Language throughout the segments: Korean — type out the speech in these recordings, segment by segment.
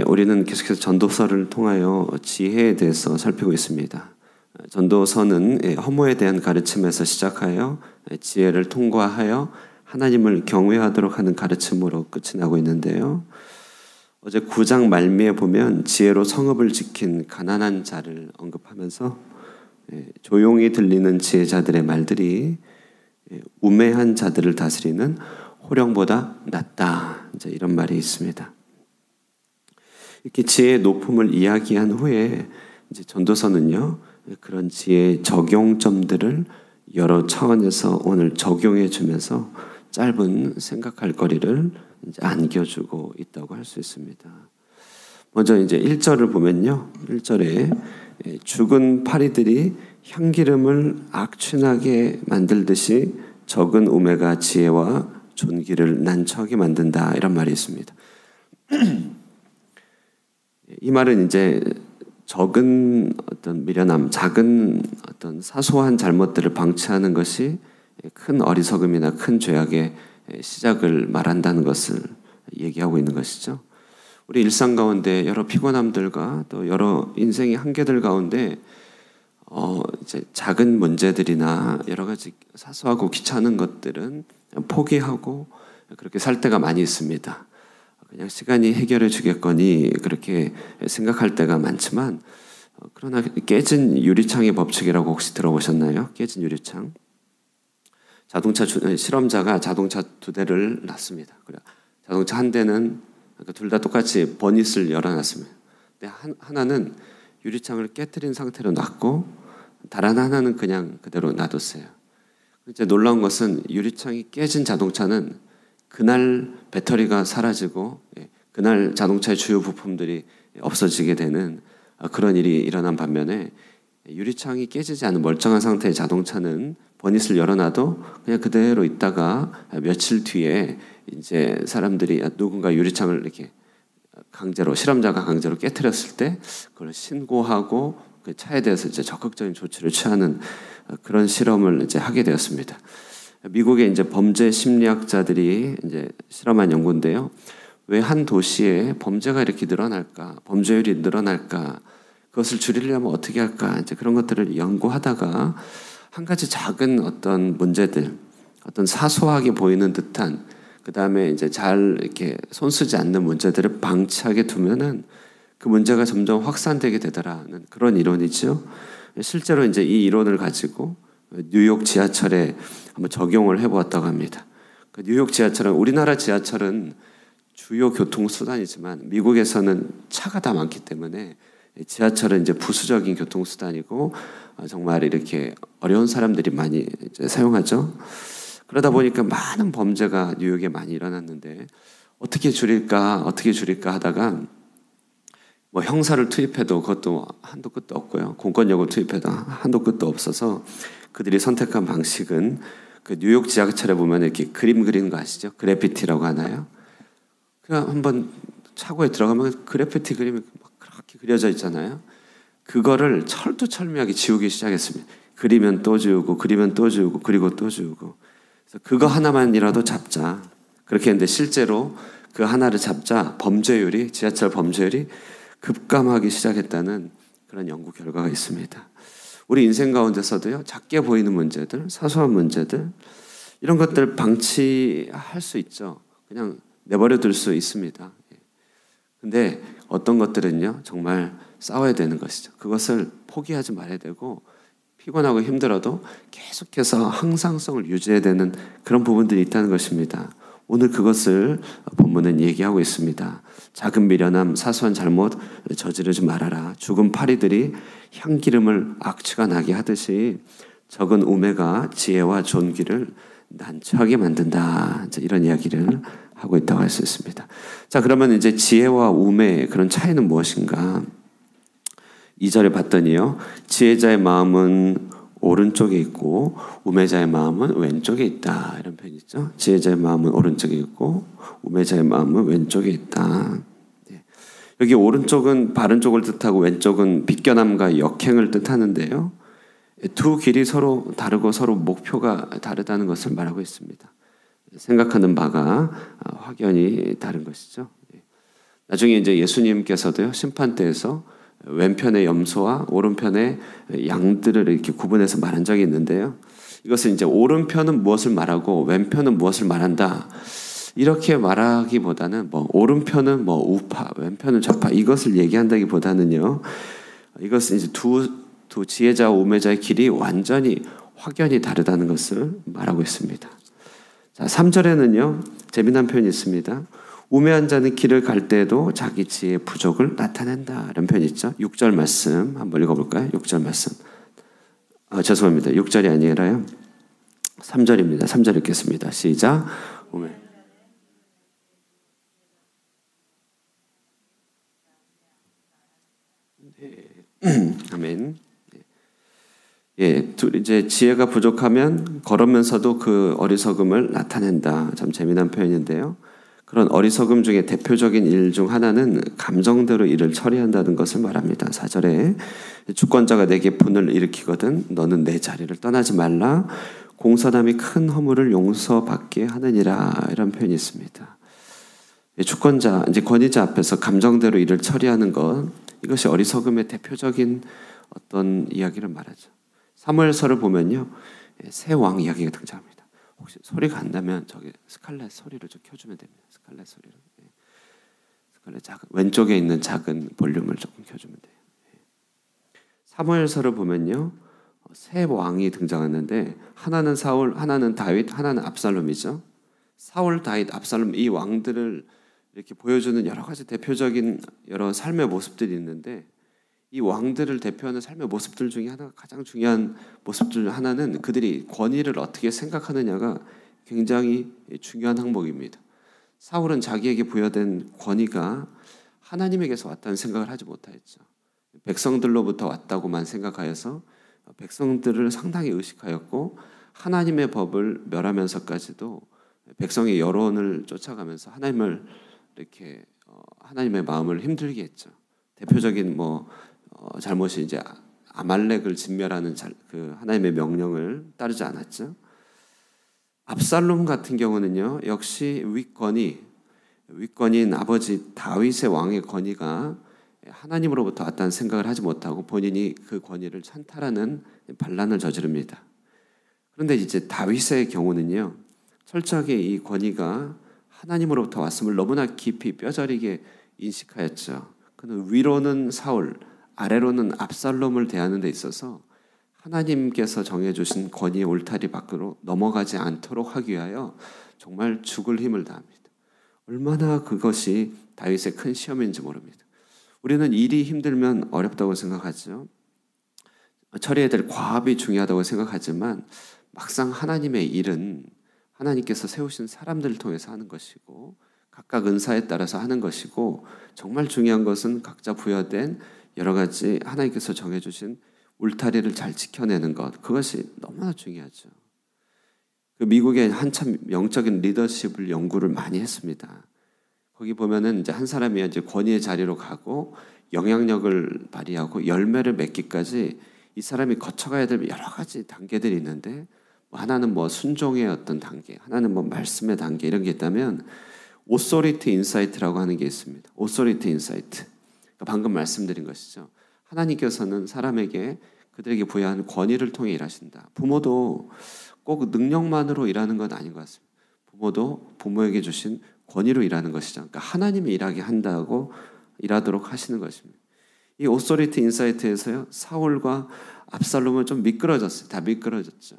우리는 계속해서 전도서를 통하여 지혜에 대해서 살피고 있습니다. 전도서는 허무에 대한 가르침에서 시작하여 지혜를 통과하여 하나님을 경외하도록 하는 가르침으로 끝이 나고 있는데요. 어제 9장 말미에 보면 지혜로 성읍을 지킨 가난한 자를 언급하면서 조용히 들리는 지혜자들의 말들이 우매한 자들을 다스리는 호령보다 낫다. 이제 이런 말이 있습니다. 이렇게 지혜의 높음을 이야기한 후에 이제 전도서는요, 그런 지혜의 적용점들을 여러 차원에서 오늘 적용해 주면서 짧은 생각할 거리를 이제 안겨주고 있다고 할 수 있습니다. 먼저 이제 1절을 보면요, 1절에 죽은 파리들이 향기름을 악취나게 만들듯이 적은 우매가 지혜와 존귀를 난처하게 만든다, 이런 말이 있습니다. 이 말은 이제 적은 어떤 미련함, 작은 어떤 사소한 잘못들을 방치하는 것이 큰 어리석음이나 큰 죄악의 시작을 말한다는 것을 얘기하고 있는 것이죠. 우리 일상 가운데 여러 피곤함들과 또 여러 인생의 한계들 가운데 이제 작은 문제들이나 여러 가지 사소하고 귀찮은 것들은 포기하고 그렇게 살 때가 많이 있습니다. 그냥 시간이 해결해 주겠거니 그렇게 생각할 때가 많지만, 그러나 깨진 유리창의 법칙이라고 혹시 들어보셨나요? 깨진 유리창. 자동차 실험자가 자동차 2대를 놨습니다. 그래, 자동차 한 대는 둘 다 똑같이 버닛을 열어놨습니다. 근데 하나는 유리창을 깨트린 상태로 놨고 다른 하나는 그냥 그대로 놔뒀어요. 이제 놀라운 것은 유리창이 깨진 자동차는 그날 배터리가 사라지고 그날 자동차의 주요 부품들이 없어지게 되는 그런 일이 일어난 반면에, 유리창이 깨지지 않은 멀쩡한 상태의 자동차는 버닛을 열어놔도 그냥 그대로 있다가 며칠 뒤에 이제 사람들이 누군가 유리창을 이렇게 실험자가 강제로 깨트렸을 때 그걸 신고하고 그 차에 대해서 이제 적극적인 조치를 취하는 그런 실험을 이제 하게 되었습니다. 미국의 이제 범죄 심리학자들이 이제 실험한 연구인데요. 왜 한 도시에 범죄가 이렇게 늘어날까? 범죄율이 늘어날까? 그것을 줄이려면 어떻게 할까? 이제 그런 것들을 연구하다가 한 가지 작은 어떤 문제들, 어떤 사소하게 보이는 듯한, 그 다음에 이제 잘 이렇게 손쓰지 않는 문제들을 방치하게 두면은 그 문제가 점점 확산되게 되더라는 그런 이론이죠. 실제로 이제 이 이론을 가지고 뉴욕 지하철에 한번 적용을 해보았다고 합니다. 그 뉴욕 지하철은, 우리나라 지하철은 주요 교통수단이지만 미국에서는 차가 다 많기 때문에 지하철은 이제 부수적인 교통수단이고 정말 이렇게 어려운 사람들이 많이 이제 사용하죠. 그러다 보니까 많은 범죄가 뉴욕에 많이 일어났는데 어떻게 줄일까 하다가 뭐 형사를 투입해도 그것도 한도 끝도 없고요. 공권력을 투입해도 한도 끝도 없어서 그들이 선택한 방식은, 그 뉴욕 지하철에 보면 이렇게 그림 그리는 거 아시죠? 그래피티라고 하나요? 그냥 한번 차고에 들어가면 그래피티 그림이 막 그렇게 그려져 있잖아요. 그거를 철두철미하게 지우기 시작했습니다. 그리면 또 지우고, 그리면 또 지우고, 그리고 또 지우고. 그래서 그거 하나만이라도 잡자. 그렇게 했는데 실제로 그 하나를 잡자 지하철 범죄율이 급감하기 시작했다는 그런 연구 결과가 있습니다. 우리 인생 가운데서도요, 작게 보이는 문제들, 사소한 문제들, 이런 것들 방치할 수 있죠. 그냥 내버려 둘 수 있습니다. 근데 어떤 것들은요, 정말 싸워야 되는 것이죠. 그것을 포기하지 말아야 되고, 피곤하고 힘들어도 계속해서 항상성을 유지해야 되는 그런 부분들이 있다는 것입니다. 오늘 그것을 본문은 얘기하고 있습니다. 작은 미련함, 사소한 잘못 저지르지 말아라. 죽은 파리들이 향기름을 악취가 나게 하듯이 적은 우매가 지혜와 존귀를 난처하게 만든다. 이런 이야기를 하고 있다고 할 수 있습니다. 자, 그러면 이제 지혜와 우매의 그런 차이는 무엇인가? 2절에 봤더니요, 지혜자의 마음은 오른쪽에 있고 우매자의 마음은 왼쪽에 있다, 이런 표현이 있죠. 지혜자의 마음은 오른쪽에 있고 우매자의 마음은 왼쪽에 있다. 여기 오른쪽은 바른 쪽을 뜻하고 왼쪽은 비껴남과 역행을 뜻하는데요, 두 길이 서로 다르고 서로 목표가 다르다는 것을 말하고 있습니다. 생각하는 바가 확연히 다른 것이죠. 나중에 이제 예수님께서도요, 심판대에서 왼편의 염소와 오른편의 양들을 이렇게 구분해서 말한 적이 있는데요. 이것은 이제 오른편은 무엇을 말하고 왼편은 무엇을 말한다, 이렇게 말하기보다는 뭐 오른편은 뭐 우파, 왼편은 좌파, 이것을 얘기한다기보다는요, 이것은 이제 두 지혜자와 우매자의 길이 완전히 확연히 다르다는 것을 말하고 있습니다. 자, 3절에는요, 재미난 표현이 있습니다. 우매한 자는 길을 갈 때에도 자기 지혜의 부족을 나타낸다, 이런 표현이 있죠. 6절 말씀 한번 읽어볼까요? 6절 말씀. 죄송합니다. 6절이 아니라요, 3절입니다. 3절 읽겠습니다. 시작. 우매. 아멘. 예, 이제 지혜가 부족하면 걸으면서도 그 어리석음을 나타낸다. 참 재미난 표현인데요. 그런 어리석음 중에 대표적인 일 중 하나는 감정대로 일을 처리한다는 것을 말합니다. 4절에 주권자가 내게 분을 일으키거든 너는 내 자리를 떠나지 말라. 공사함이 큰 허물을 용서받게 하느니라, 이런 표현이 있습니다. 주권자, 이제 권위자 앞에서 감정대로 일을 처리하는 것, 이것이 어리석음의 대표적인 어떤 이야기를 말하죠. 사무엘서를 보면요, 새 왕 이야기가 등장합니다. 혹시 소리가 안 나면 저기 스칼렛 소리를 좀 켜주면 됩니다. 스칼렛 소리를. 스칼렛 왼쪽에 있는 작은 볼륨을 조금 켜주면 돼요. 사무엘서를 보면요, 새 왕이 등장하는데 하나는 사울, 하나는 다윗, 하나는 압살롬이죠. 사울, 다윗, 압살롬, 이 왕들을 이렇게 보여주는 여러 가지 대표적인 여러 삶의 모습들이 있는데, 이 왕들을 대표하는 삶의 모습들 중에 하나, 가장 중요한 모습들 중 하나는 그들이 권위를 어떻게 생각하느냐가 굉장히 중요한 항목입니다. 사울은 자기에게 부여된 권위가 하나님에게서 왔다는 생각을 하지 못하였죠. 백성들로부터 왔다고만 생각하여서 백성들을 상당히 의식하였고, 하나님의 법을 멸하면서까지도 백성의 여론을 쫓아가면서 하나님을 이렇게 하나님의 마음을 힘들게 했죠. 대표적인 잘못이 이제 아말렉을 진멸하는 그 하나님의 명령을 따르지 않았죠. 압살롬 같은 경우는요, 역시 윗권인 아버지 다윗의 왕의 권위가 하나님으로부터 왔다는 생각을 하지 못하고 본인이 그 권위를 찬탈하는 반란을 저지릅니다. 그런데 이제 다윗의 경우는요, 철저하게 이 권위가 하나님으로부터 왔음을 너무나 깊이 뼈저리게 인식하였죠. 그는 위로는 사울, 아래로는 압살롬을 대하는 데 있어서 하나님께서 정해주신 권위의 울타리 밖으로 넘어가지 않도록 하기 위하여 정말 죽을 힘을 다합니다. 얼마나 그것이 다윗의 큰 시험인지 모릅니다. 우리는 일이 힘들면 어렵다고 생각하죠. 처리해야 될 과업이 중요하다고 생각하지만 막상 하나님의 일은 하나님께서 세우신 사람들을 통해서 하는 것이고, 각각 은사에 따라서 하는 것이고, 정말 중요한 것은 각자 부여된 여러 가지 하나님께서 정해주신 울타리를 잘 지켜내는 것, 그것이 너무나 중요하죠. 그 미국에 한참 영적인 리더십을 연구를 많이 했습니다. 거기 보면은 이제 한 사람이 이제 권위의 자리로 가고 영향력을 발휘하고 열매를 맺기까지 이 사람이 거쳐가야 될 여러 가지 단계들이 있는데, 하나는 순종의 어떤 단계, 하나는 말씀의 단계, 이런 게 있다면 오소리티 인사이트라고 하는 게 있습니다. 오소리티 인사이트. 그러니까 방금 말씀드린 것이죠. 하나님께서는 사람에게 그들에게 부여한 권위를 통해 일하신다. 부모도 꼭 능력만으로 일하는 건 아닌 것 같습니다. 부모도 부모에게 주신 권위로 일하는 것이죠. 그러니까 하나님이 일하게 한다고 일하도록 하시는 것입니다. 이 오소리티 인사이트에서요, 사울과 압살롬은 좀 미끄러졌어요. 다 미끄러졌죠.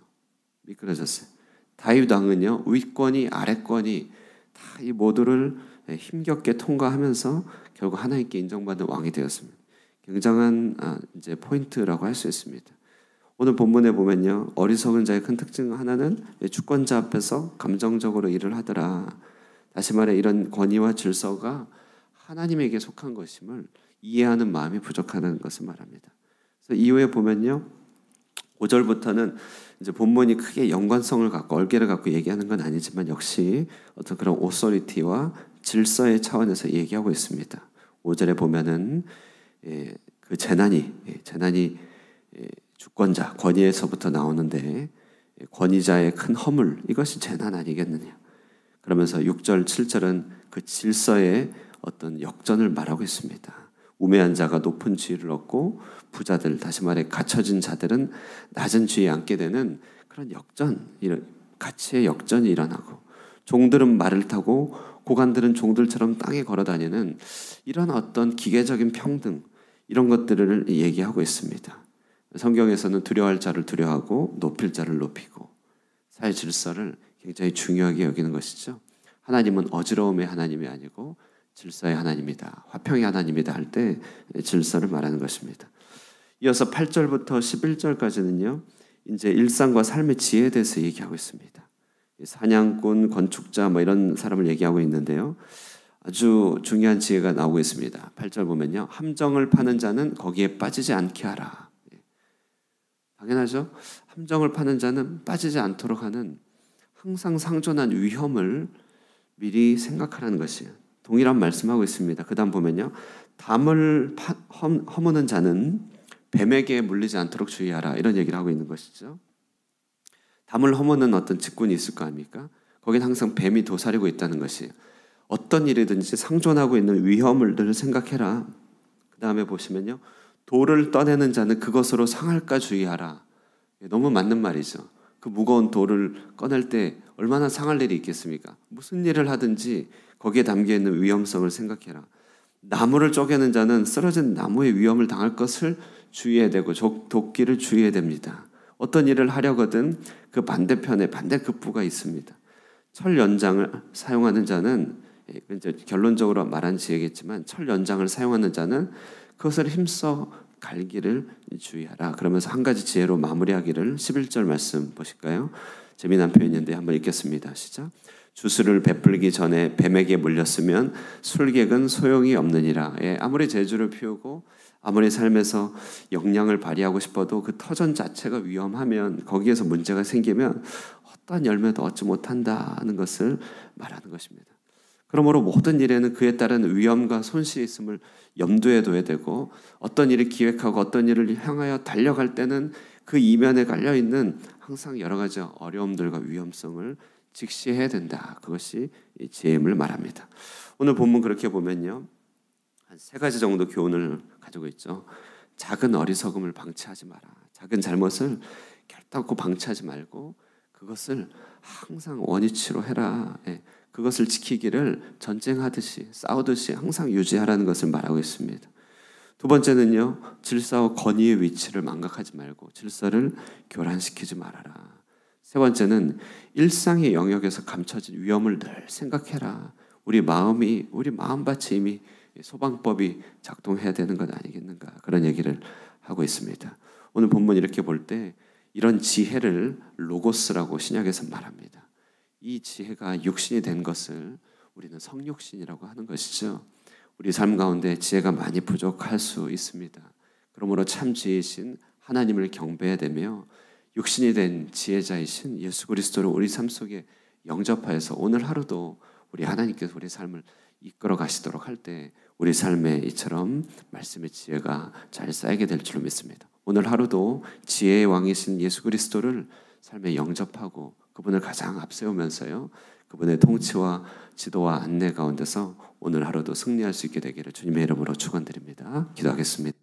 다윗 왕은요, 윗권이 아랫권이 다 이 모두를 힘겹게 통과하면서 결국 하나님께 인정받는 왕이 되었습니다. 굉장한 이제 포인트라고 할 수 있습니다. 오늘 본문에 보면요, 어리석은 자의 큰 특징 하나는 주권자 앞에서 감정적으로 일을 하더라. 다시 말해 이런 권위와 질서가 하나님에게 속한 것임을 이해하는 마음이 부족하다는 것을 말합니다. 그래서 이후에 보면요, 5절부터는 이제 본문이 크게 연관성을 갖고 얼개를 갖고 얘기하는 건 아니지만 역시 어떤 그런 오소리티와 질서의 차원에서 얘기하고 있습니다. 5절에 보면은 그 재난이 주권자 권위에서부터 나오는데, 권위자의 큰 허물, 이것이 재난 아니겠느냐. 그러면서 6절 7절은 그 질서의 어떤 역전을 말하고 있습니다. 우매한 자가 높은 지위를 얻고 부자들, 다시 말해 갖춰진 자들은 낮은 지위에 앉게 되는 그런 역전, 이런 가치의 역전이 일어나고, 종들은 말을 타고 고관들은 종들처럼 땅에 걸어다니는 이런 어떤 기계적인 평등, 이런 것들을 얘기하고 있습니다. 성경에서는 두려워할 자를 두려워하고 높일 자를 높이고 사회 질서를 굉장히 중요하게 여기는 것이죠. 하나님은 어지러움의 하나님이 아니고 질서의 하나님이다, 화평의 하나님이다 할 때 질서를 말하는 것입니다. 이어서 8절부터 11절까지는요, 이제 일상과 삶의 지혜에 대해서 얘기하고 있습니다. 사냥꾼, 건축자 뭐 이런 사람을 얘기하고 있는데요, 아주 중요한 지혜가 나오고 있습니다. 8절 보면요, 함정을 파는 자는 거기에 빠지지 않게 하라. 당연하죠. 함정을 파는 자는 빠지지 않도록 하는, 항상 상존한 위험을 미리 생각하라는 것이에요. 동일한 말씀하고 있습니다. 그 다음 보면요, 담을 허무는 자는 뱀에게 물리지 않도록 주의하라, 이런 얘기를 하고 있는 것이죠. 담을 허무는 어떤 직군이 있을 거 아닙니까? 거긴 항상 뱀이 도사리고 있다는 것이에요. 어떤 일이든지 상존하고 있는 위험을 늘 생각해라. 그 다음에 보시면요, 돌을 떠내는 자는 그것으로 상할까 주의하라. 너무 맞는 말이죠. 그 무거운 돌을 꺼낼 때 얼마나 상할 일이 있겠습니까? 무슨 일을 하든지 거기에 담겨있는 위험성을 생각해라. 나무를 쪼개는 자는 쓰러진 나무의 위험을 당할 것을 주의해야 되고 도끼를 주의해야 됩니다. 어떤 일을 하려거든 그 반대편에 반대급부가 있습니다. 철 연장을 사용하는 자는, 이제 결론적으로 말한 지혜겠지만, 철 연장을 사용하는 자는 그것을 힘써 갈기를 주의하라. 그러면서 한 가지 지혜로 마무리하기를 11절 말씀 보실까요? 재미난 표현인데 한번 읽겠습니다. 시작. 주술을 베풀기 전에 뱀에게 물렸으면 술객은 소용이 없느니라. 아무리 재주를 피우고 아무리 삶에서 역량을 발휘하고 싶어도 그 터전 자체가 위험하면, 거기에서 문제가 생기면 어떠한 열매도 얻지 못한다는 것을 말하는 것입니다. 그러므로 모든 일에는 그에 따른 위험과 손실이 있음을 염두에 둬야 되고, 어떤 일을 기획하고 어떤 일을 향하여 달려갈 때는 그 이면에 깔려있는 항상 여러 가지 어려움들과 위험성을 직시해야 된다. 그것이 지혜임을 말합니다. 오늘 본문 그렇게 보면요, 한 세 가지 정도 교훈을 가지고 있죠. 작은 어리석음을 방치하지 마라. 작은 잘못을 결단코 방치하지 말고 그것을 항상 원위치로 해라. 그것을 지키기를 전쟁하듯이 싸우듯이 항상 유지하라는 것을 말하고 있습니다. 두 번째는요, 질서와 권위의 위치를 망각하지 말고 질서를 교란시키지 말아라. 세 번째는 일상의 영역에서 감춰진 위험을 늘 생각해라. 우리 마음밭이 이미 소방법이 작동해야 되는 것 아니겠는가, 그런 얘기를 하고 있습니다. 오늘 본문 이렇게 볼 때 이런 지혜를 로고스라고 신약에서 말합니다. 이 지혜가 육신이 된 것을 우리는 성육신이라고 하는 것이죠. 우리 삶 가운데 지혜가 많이 부족할 수 있습니다. 그러므로 참 지혜이신 하나님을 경배해야 되며, 육신이 된 지혜자이신 예수 그리스도를 우리 삶 속에 영접하여서 오늘 하루도 우리 하나님께서 우리 삶을 이끌어 가시도록 할 때 우리 삶에 이처럼 말씀의 지혜가 잘 쌓이게 될 줄로 믿습니다. 오늘 하루도 지혜의 왕이신 예수 그리스도를 삶에 영접하고 그분을 가장 앞세우면서요, 그분의 통치와 지도와 안내 가운데서 오늘 하루도 승리할 수 있게 되기를 주님의 이름으로 축원드립니다. 기도하겠습니다.